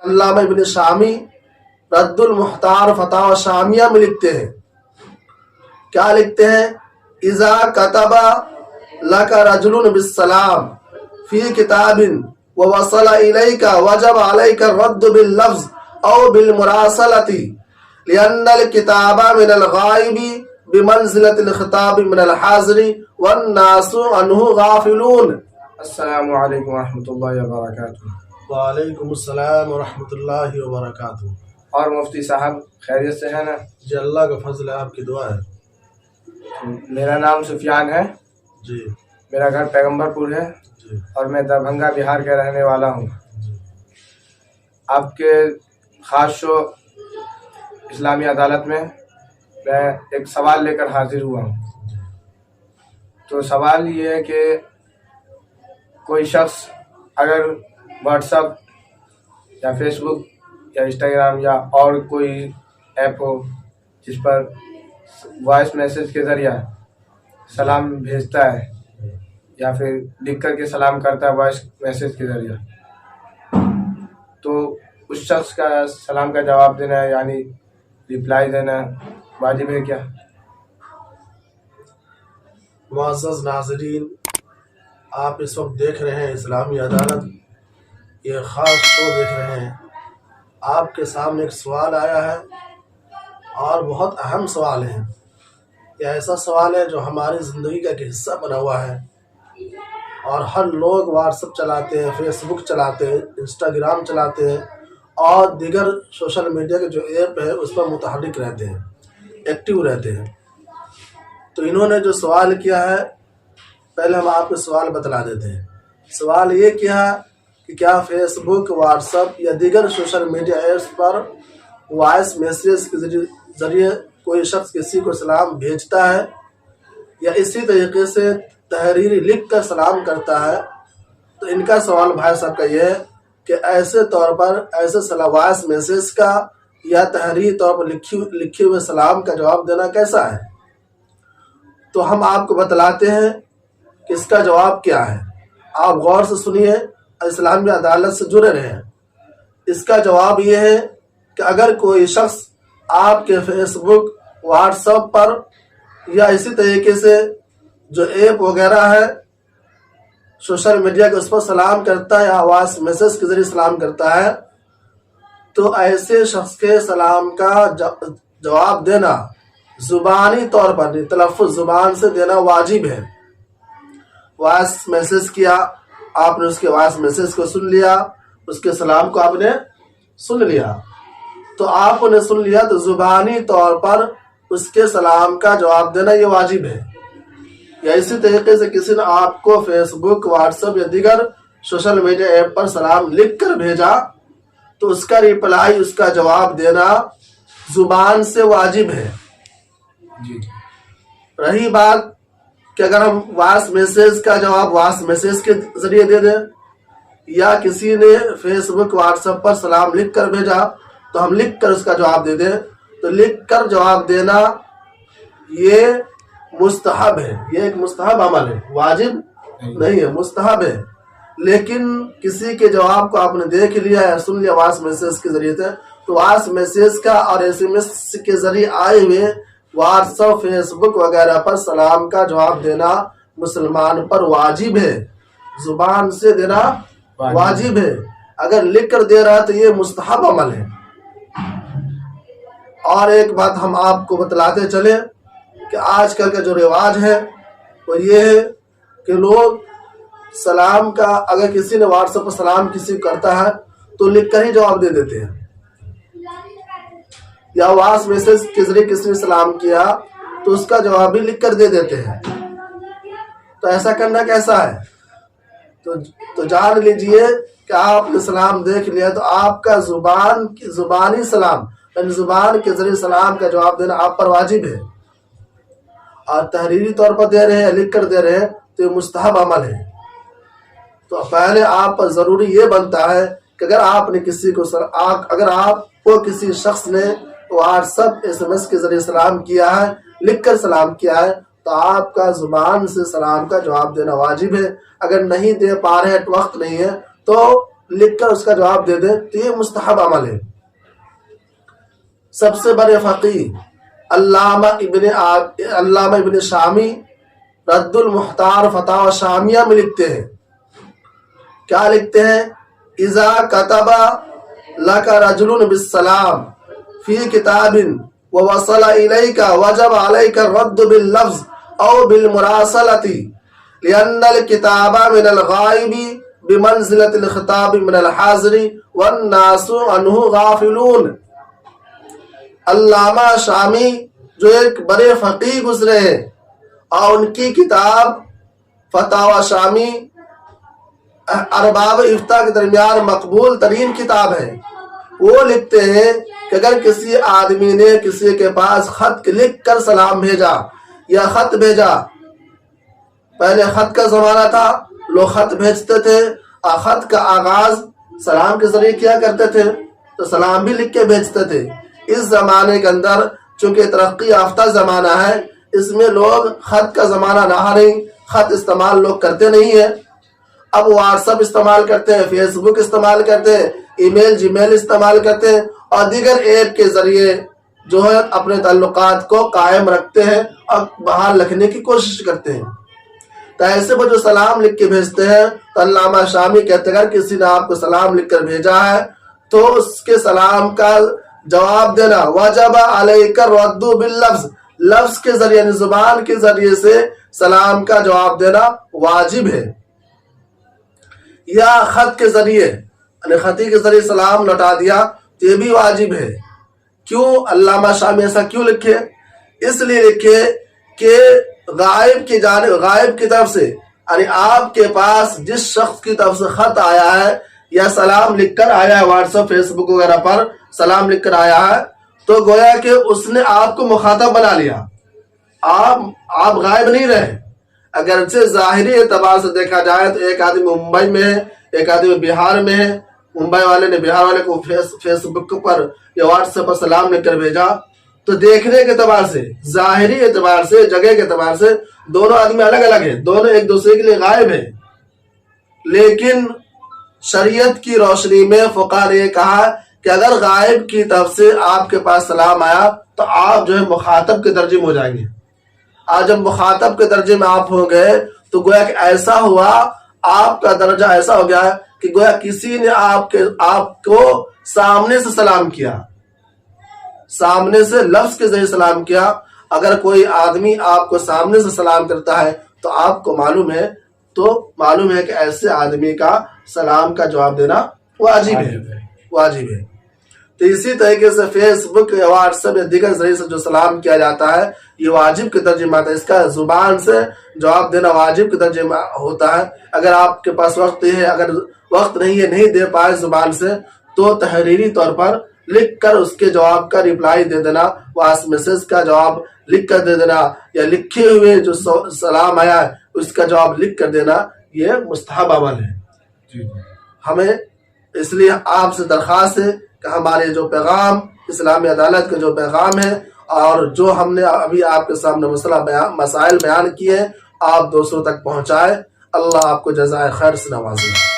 علامہ ابن شامی رد المحتار فتاوی شامیہ میں لکھتے ہیں، کیا لکھتے ہیں؟ اذا کتب لک رجل بالسلام فی کتاب ووصل الیک وجب علیک الرد باللفظ او بالمراسلۃ لأن الکتاب من الغائب بمنزلۃ الخطاب من الحاضر والناس عنہ غافلون۔ السلام علیکم ورحمۃ اللہ وبرکاتہ۔ وعلیکم السلام ورحمۃ اللہ وبرکاتہ۔ اور مفتی صاحب خیریت سے ہیں نا؟ جی اللہ کا فضل ہے، آپ کی دعا ہے۔ میرا نام سفیان ہے، جی میرا گھر پیغمبر پور ہے جی اور میں دربھنگہ بہار کا رہنے والا ہوں۔ آپ کے خاص شو اسلامی عدالت میں ایک سوال لے کر حاضر ہوا ہوں۔ تو سوال یہ ہے کہ کوئی شخص اگر واٹس ایپ یا فیس بک یا انسٹاگرام یا اور کوئی ایپ ہو جس پر وائس میسج کے ذریعہ سلام بھیجتا ہے یا پھر لکھ کر کے سلام کرتا ہے وائس میسج کے ذریعہ، تو اس شخص کا سلام کا جواب دینا یعنی ریپلائی دینا واجب ہے کیا؟ معزز ناظرین، آپ اس وقت دیکھ رہے ہیں اسلامی عدالت، یہ خاص شو دیکھ رہے ہیں۔ آپ کے سامنے ایک سوال آیا ہے اور بہت اہم سوال ہے۔ یہ ایسا سوال ہے جو ہماری زندگی کا ایک حصہ بنا ہوا ہے، اور ہر لوگ واٹس ایپ چلاتے ہیں، فیس بک چلاتے ہیں، انسٹاگرام چلاتے ہیں اور دیگر سوشل میڈیا کے جو ایپ ہے اس پر متحرک رہتے ہیں، ایکٹیو رہتے ہیں۔ تو انہوں نے جو سوال کیا ہے، پہلے ہم آپ کو سوال بتلا دیتے ہیں۔ سوال یہ کیا ہے کہ کیا فیس بک، واٹس ایپ یا دیگر سوشل میڈیا ایپس پر وائس میسیج کے ذریعے کوئی شخص کسی کو سلام بھیجتا ہے یا اسی طریقے سے تحریری لکھ کر سلام کرتا ہے؟ تو ان کا سوال بھائی صاحب کا یہ ہے کہ ایسے طور پر ایسے وائس میسیج کا یا تحریری طور پر لکھے ہوئے سلام کا جواب دینا کیسا ہے؟ تو ہم آپ کو بتلاتے ہیں کہ اس کا جواب کیا ہے۔ آپ غور سے سنیے، اسلامی عدالت سے جڑے رہیں۔ اس کا جواب یہ ہے کہ اگر کوئی شخص آپ کے فیس بک، واٹس ایپ پر یا اسی طریقے سے جو ایپ وغیرہ ہے سوشل میڈیا کے، اس پر سلام کرتا ہے یا وائس میسج کے ذریعے سلام کرتا ہے، تو ایسے شخص کے سلام کا جواب دینا زبانی طور پر، تلفظ زبان سے دینا واجب ہے۔ وائس میسج کیا، آپ نے اس کے وائس میسج کو سن لیا، اس کے سلام کو آپ نے سن لیا، تو آپ نے سن لیا تو زبانی طور پر اس کے سلام کا جواب دینا یہ واجب ہے۔ یا اسی طریقے سے کسی نے آپ کو فیس بک، واٹس ایپ یا دیگر سوشل میڈیا ایپ پر سلام لکھ کر بھیجا، تو اس کا ریپلائی، اس کا جواب دینا زبان سے واجب ہے۔ جی رہی بات کہ اگر ہم وائس میسیج کا جواب وائس میسیج کے ذریعے دے دیں، یا کسی نے فیس بک، واٹس ایپ پر سلام لکھ کر بھیجا تو ہم لکھ کر اس کا جواب دے دیں، تو لکھ کر جواب دینا یہ مستحب ہے، یہ ایک مستحب عمل ہے، واجب نہیں ہے، مستحب ہے۔ لیکن کسی کے جواب کو آپ نے دیکھ لیا یا سن لیا وائس میسیج کے ذریعے سے، تو وائس میسیج کا اور ایس ایم ایس کے ذریعے آئے ہوئے واٹس ایپ، فیس بک وغیرہ پر سلام کا جواب دینا مسلمان پر واجب ہے، زبان سے دینا واجب ہے۔ اگر لکھ کر دے رہا ہے تو یہ مستحب عمل ہے۔ اور ایک بات ہم آپ کو بتلاتے چلیں کہ آج کل کا جو رواج ہے وہ یہ ہے کہ لوگ سلام کا، اگر کسی نے واٹس ایپ پر سلام کسی کو کرتا ہے تو لکھ کر ہی جواب دے دیتے ہیں، یا وائس میسج کے ذریعے کسی نے سلام کیا تو اس کا جواب بھی لکھ کر دے دیتے ہیں۔ تو ایسا کرنا کیسا ہے؟ تو جان لیجئے کہ آپ نے سلام دیکھ لیا تو آپ کا زبانی سلام، یعنی زبان کے ذریعے سلام کا جواب دینا آپ پر واجب ہے، اور تحریری طور پر دے رہے ہیں، لکھ کر دے رہے ہیں تو یہ مستحب عمل ہے۔ تو پہلے آپ پر ضروری یہ بنتا ہے کہ اگر آپ نے اگر آپ کو کسی شخص نے WhatsApp, S M S کے ذریعے سلام کیا ہے، لکھ کر سلام کیا ہے، تو آپ کا زبان سے سلام کا جواب دینا واجب ہے۔ اگر نہیں دے پا رہے ہیں، وقت نہیں ہے، تو لکھ کر اس کا جواب دے دیں تو یہ مستحب عمل ہے۔ سب سے بڑے فقیہ علامہ ابن شامی رد المحتار فتاوی شامیہ میں لکھتے ہیں، کیا لکھتے ہیں؟ اذا کتب لک رجل بالسلام فی کتاب ووصل الیک وجب علیک الرد باللفظ او بالمراسلۃ لأن الكتاب من الغائب بمنزلۃ الخطاب من الحاضر والناس عنہ غافلون۔ علامہ شامی جو ایک بڑے فقیہ گزرے ہیں اور ان کی کتاب فتاوی شامی ارباب افتاء کے درمیان مقبول ترین کتاب ہے، وہ لکھتے ہیں کہ اگر کسی آدمی نے کسی کے پاس خط لکھ کر سلام بھیجا یا خط بھیجا، پہلے خط کا زمانہ تھا، لوگ خط بھیجتے تھے اور خط کا آغاز سلام کے ذریعے کیا کرتے تھے، تو سلام بھی لکھ کے بھیجتے تھے۔ اس زمانے کے اندر چونکہ ترقی یافتہ زمانہ ہے، اس میں لوگ خط کا زمانہ رہا نہیں، خط استعمال لوگ کرتے نہیں ہیں، اب واٹس ایپ استعمال کرتے ہیں، فیس بک استعمال کرتے ہیں، ای میل جی میل استعمال کرتے ہیں اور دیگر ایپ کے ذریعے جو ہے اپنے تعلقات کو قائم رکھتے ہیں اور بحال رکھنے کی کوشش کرتے ہیں۔ تو ایسے وہ جو سلام لکھ کے بھیجتے ہیں تو علامہ شامی کہتے ہیں اگر کسی نے آپ کو سلام لکھ کر بھیجا ہے تو اس کے سلام کا جواب دینا واجب علیک الرد باللفظ، لفظ کے ذریعے یعنی زبان کے ذریعے سے سلام کا جواب دینا واجب ہے، یا خط کے ذریعے یعنی خطی کے ذریعے سلام لوٹا دیا تو یہ بھی واجب ہے۔ کیوں علامہ شامی ایسا کیوں لکھے؟ اس لیے لکھے کہ غائب کی طرف سے یعنی آپ کے پاس جس شخص کی طرف سے خط آیا ہے یا سلام لکھ کر آیا ہے، واٹس ایپ فیس بک وغیرہ پر سلام لکھ کر آیا ہے، تو گویا کہ اس نے آپ کو مخاطب بنا لیا، آپ غائب نہیں رہے۔ اگرچہ ظاہری اعتبار سے دیکھا جائے تو ایک آدمی ممبئی میں ہے، ایک آدمی بہار میں ہے، ممبئی والے نے بہار والے کو فیس بک پر یا واٹس ایپ پر سلام لکھ کر بھیجا، تو دیکھنے کے اعتبار سے، ظاہری اعتبار سے، جگہ کے اعتبار سے دونوں آدمی الگ الگ ہیں، دونوں ایک دوسرے کے لیے غائب ہیں، لیکن شریعت کی روشنی میں فقہاء نے یہ کہا کہ اگر غائب کی طرف سے آپ کے پاس سلام آیا تو آپ جو ہے مخاطب کے درجے میں ہو جائیں گے۔ آج جب مخاطب کے درجے میں آپ ہو گئے تو گویا کہ ایسا ہوا، آپ کا درجہ ایسا ہو گیا کہ گویا کسی نے آپ کو سامنے سے سلام کیا، سامنے سے لفظ کے ذریعے سلام کیا۔ اگر کوئی آدمی آپ کو سامنے سے سلام کرتا ہے تو آپ کو معلوم ہے کہ ایسے آدمی کا سلام کا جواب دینا واجب ہے۔ تو اسی طریقے سے فیس بک یا واٹس ایپ یا دیگر ذریعے سے جو سلام کیا جاتا ہے یہ واجب کے درجے میں آتا ہے، اس کا زبان سے جواب دینا واجب کے درجے میں ہوتا ہے۔ اگر آپ کے پاس وقت ہے، اگر وقت نہیں ہے، نہیں دے پائے زبان سے، تو تحریری طور پر لکھ کر اس کے جواب کا رپلائی دے دینا، وائس میسج کا جواب لکھ کر دے دینا، یا لکھے ہوئے جو سلام آیا ہے اس کا جواب لکھ کر دینا، یہ مستحب عمل ہے۔ ہمیں اس لیے آپ سے درخواست ہے کہ ہمارے جو پیغام اسلامی عدالت کے جو پیغام ہے اور جو ہم نے ابھی آپ کے سامنے مسائل بیان کیے آپ دوسروں تک پہنچائے۔ اللہ آپ کو جزائے خیر سے نوازے۔